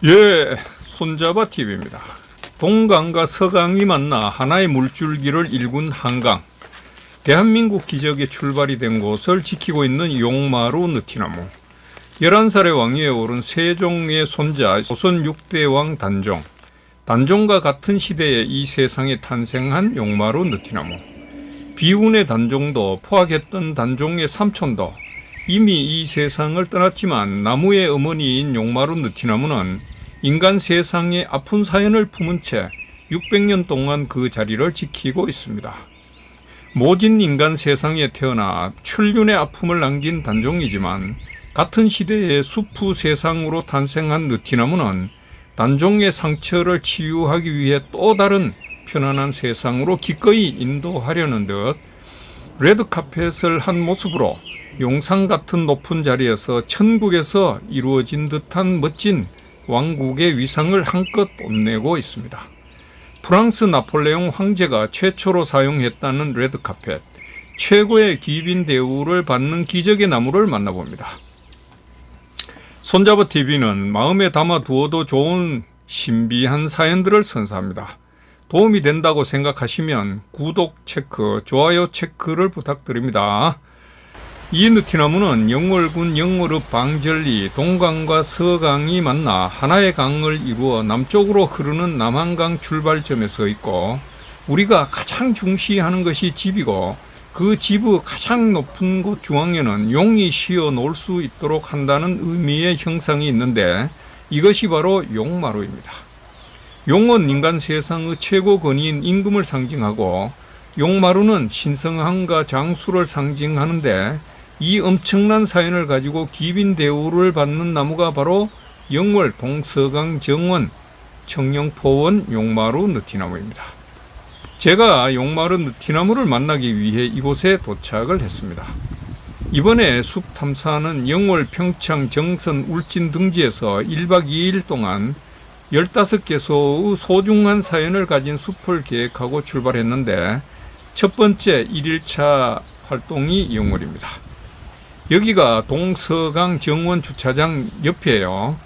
예, 손잡아 TV입니다. 동강과 서강이 만나 하나의 물줄기를 일군 한강. 대한민국 기적의 출발이 된 곳을 지키고 있는 용마루 느티나무. 11살의 왕위에 오른 세종의 손자 조선 6대 왕 단종. 단종과 같은 시대에 이 세상에 탄생한 용마루 느티나무. 비운의 단종도 포악했던 단종의 삼촌도 이미 이 세상을 떠났지만 나무의 어머니인 용마루 느티나무는 인간 세상의 아픈 사연을 품은 채 600년 동안 그 자리를 지키고 있습니다. 모진 인간 세상에 태어나 천륜의 아픔을 남긴 단종이지만 같은 시대의 수프 세상으로 탄생한 느티나무는 단종의 상처를 치유하기 위해 또 다른 편안한 세상으로 기꺼이 인도하려는 듯 레드카펫을 한 모습으로 용상 같은 높은 자리에서 천국에서 이루어진 듯한 멋진 왕국의 위상을 한껏 뽐내고 있습니다. 프랑스 나폴레옹 황제가 최초로 사용했다는 레드카펫, 최고의 귀빈 대우를 받는 기적의 나무를 만나봅니다. 손잡아 TV는 마음에 담아두어도 좋은 신비한 사연들을 선사합니다. 도움이 된다고 생각하시면 구독 체크, 좋아요 체크를 부탁드립니다. 이 느티나무는 영월군 영월읍 방절리 동강과 서강이 만나 하나의 강을 이루어 남쪽으로 흐르는 남한강 출발점에 서 있고, 우리가 가장 중시하는 것이 집이고 그 집의 가장 높은 곳 중앙에는 용이 쉬어 놀 수 있도록 한다는 의미의 형상이 있는데, 이것이 바로 용마루입니다. 용은 인간 세상의 최고 권위인 임금을 상징하고, 용마루는 신성함과 장수를 상징하는데, 이 엄청난 사연을 가지고 귀빈 대우를 받는 나무가 바로 영월 동서강 정원 청령포원 용마루 느티나무입니다. 제가 용마루 느티나무를 만나기 위해 이곳에 도착을 했습니다. 이번에 숲 탐사는 영월 평창 정선 울진 등지에서 1박 2일 동안 15개소의 소중한 사연을 가진 숲을 계획하고 출발했는데, 첫 번째 1일차 활동이 영월입니다. 여기가 동서강 정원 주차장 옆이에요.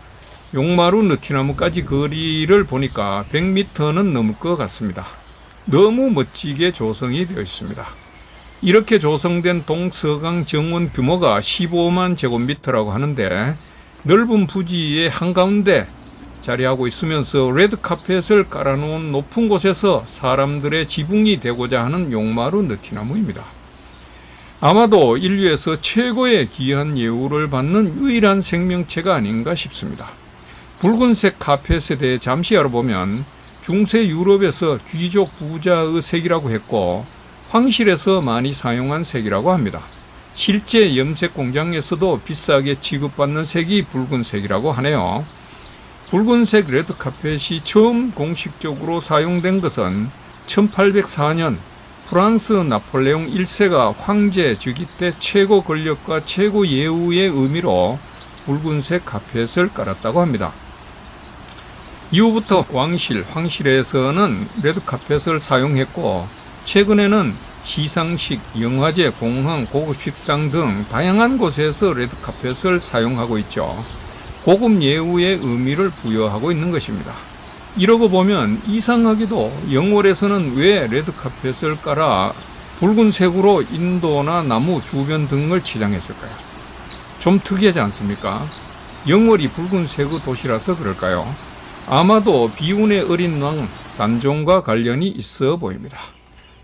용마루 느티나무까지 거리를 보니까 100m는 넘을 것 같습니다. 너무 멋지게 조성이 되어 있습니다. 이렇게 조성된 동서강 정원 규모가 15만 제곱미터라고 하는데, 넓은 부지의 한가운데 자리하고 있으면서 레드카펫을 깔아놓은 높은 곳에서 사람들의 지붕이 되고자 하는 용마루 느티나무입니다. 아마도 인류에서 최고의 귀한 예우를 받는 유일한 생명체가 아닌가 싶습니다. 붉은색 카펫에 대해 잠시 알아보면 중세 유럽에서 귀족 부자의 색이라고 했고, 황실에서 많이 사용한 색이라고 합니다. 실제 염색 공장에서도 비싸게 취급받는 색이 붉은색이라고 하네요. 붉은색 레드카펫이 처음 공식적으로 사용된 것은 1804년 프랑스 나폴레옹 1세가 황제 즉위 때 최고 권력과 최고 예우의 의미로 붉은색 카펫을 깔았다고 합니다. 이후부터 왕실, 황실에서는 레드카펫을 사용했고, 최근에는 시상식, 영화제, 공항, 고급 식당 등 다양한 곳에서 레드카펫을 사용하고 있죠. 고급 예우의 의미를 부여하고 있는 것입니다. 이러고 보면 이상하게도 영월에서는 왜 레드카펫을 깔아 붉은색으로 인도나 나무 주변 등을 치장했을까요? 좀 특이하지 않습니까? 영월이 붉은색의 도시라서 그럴까요? 아마도 비운의 어린 왕 단종과 관련이 있어 보입니다.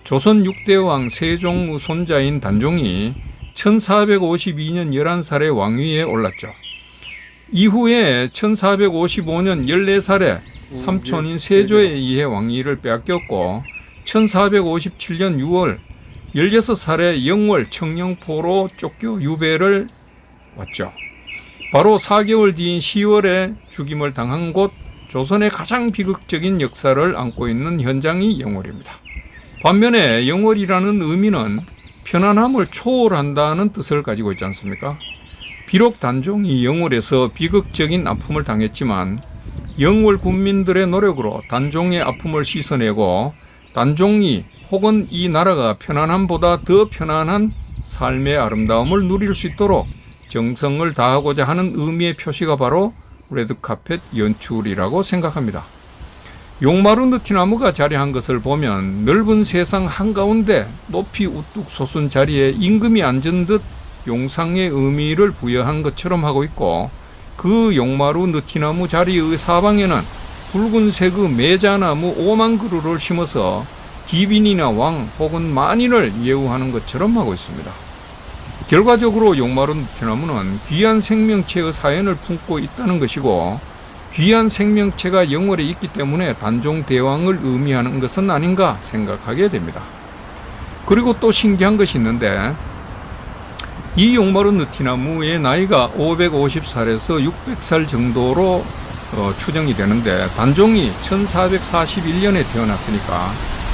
조선 6대 왕 세종의 손자인 단종이 1452년 11살의 왕위에 올랐죠. 이후에 1455년 14살에 삼촌인 세조에 의해 왕위를 빼앗겼고, 1457년 6월 16살에 영월 청령포로 쫓겨 유배를 왔죠. 바로 4개월 뒤인 10월에 죽임을 당한 곳, 조선의 가장 비극적인 역사를 안고 있는 현장이 영월입니다. 반면에 영월이라는 의미는 편안함을 초월한다는 뜻을 가지고 있지 않습니까? 비록 단종이 영월에서 비극적인 아픔을 당했지만 영월 군민들의 노력으로 단종의 아픔을 씻어내고, 단종이 혹은 이 나라가 편안함보다 더 편안한 삶의 아름다움을 누릴 수 있도록 정성을 다하고자 하는 의미의 표시가 바로 레드카펫 연출이라고 생각합니다. 용마루 느티나무가 자리한 것을 보면 넓은 세상 한가운데 높이 우뚝 솟은 자리에 임금이 앉은 듯 용상의 의미를 부여한 것처럼 하고 있고, 그 용마루 느티나무 자리의 사방에는 붉은색의 매자나무 5만 그루를 심어서 기빈이나 왕 혹은 만인을 예우하는 것처럼 하고 있습니다. 결과적으로 용마루 느티나무는 귀한 생명체의 사연을 품고 있다는 것이고, 귀한 생명체가 영월에 있기 때문에 단종대왕을 의미하는 것은 아닌가 생각하게 됩니다. 그리고 또 신기한 것이 있는데, 이 용마루 느티나무의 나이가 550살에서 600살 정도로 추정이 되는데, 단종이 1441년에 태어났으니까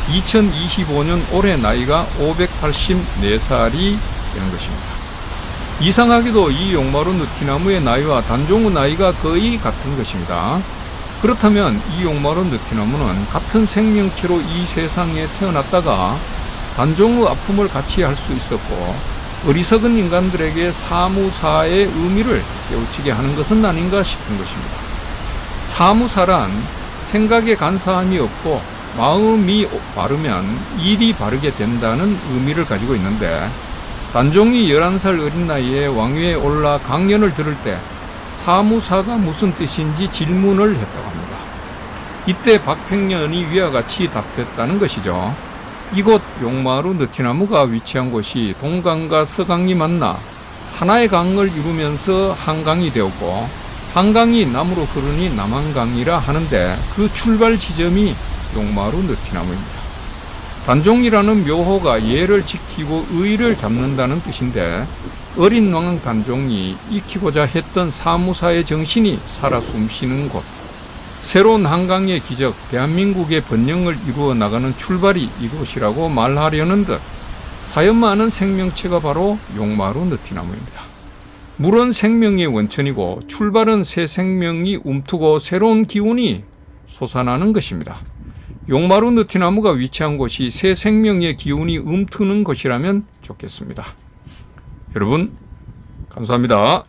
2025년 올해 나이가 584살이 되는 것입니다. 이상하게도 이 용마루 느티나무의 나이와 단종의 나이가 거의 같은 것입니다. 그렇다면 이 용마루 느티나무는 같은 생명체로 이 세상에 태어났다가 단종의 아픔을 같이 할 수 있었고, 어리석은 인간들에게 사무사의 의미를 깨우치게 하는 것은 아닌가 싶은 것입니다. 사무사란 생각에 간사함이 없고 마음이 바르면 일이 바르게 된다는 의미를 가지고 있는데, 단종이 11살 어린 나이에 왕위에 올라 강연을 들을 때 사무사가 무슨 뜻인지 질문을 했다고 합니다. 이때 박평년이 위와 같이 답했다는 것이죠. 이곳 용마루 느티나무가 위치한 곳이 동강과 서강이 만나 하나의 강을 이루면서 한강이 되었고, 한강이 남으로 흐르니 남한강이라 하는데 그 출발 지점이 용마루 느티나무입니다. 단종이라는 묘호가 예를 지키고 의를 잡는다는 뜻인데, 어린 왕 단종이 익히고자 했던 사무사의 정신이 살아 숨쉬는 곳, 새로운 한강의 기적, 대한민국의 번영을 이루어 나가는 출발이 이곳이라고 말하려는 듯 사연 많은 생명체가 바로 용마루 느티나무입니다. 물은 생명의 원천이고 출발은 새 생명이 움트고 새로운 기운이 솟아나는 것입니다. 용마루 느티나무가 위치한 곳이 새 생명의 기운이 움트는 곳이라면 좋겠습니다. 여러분, 감사합니다.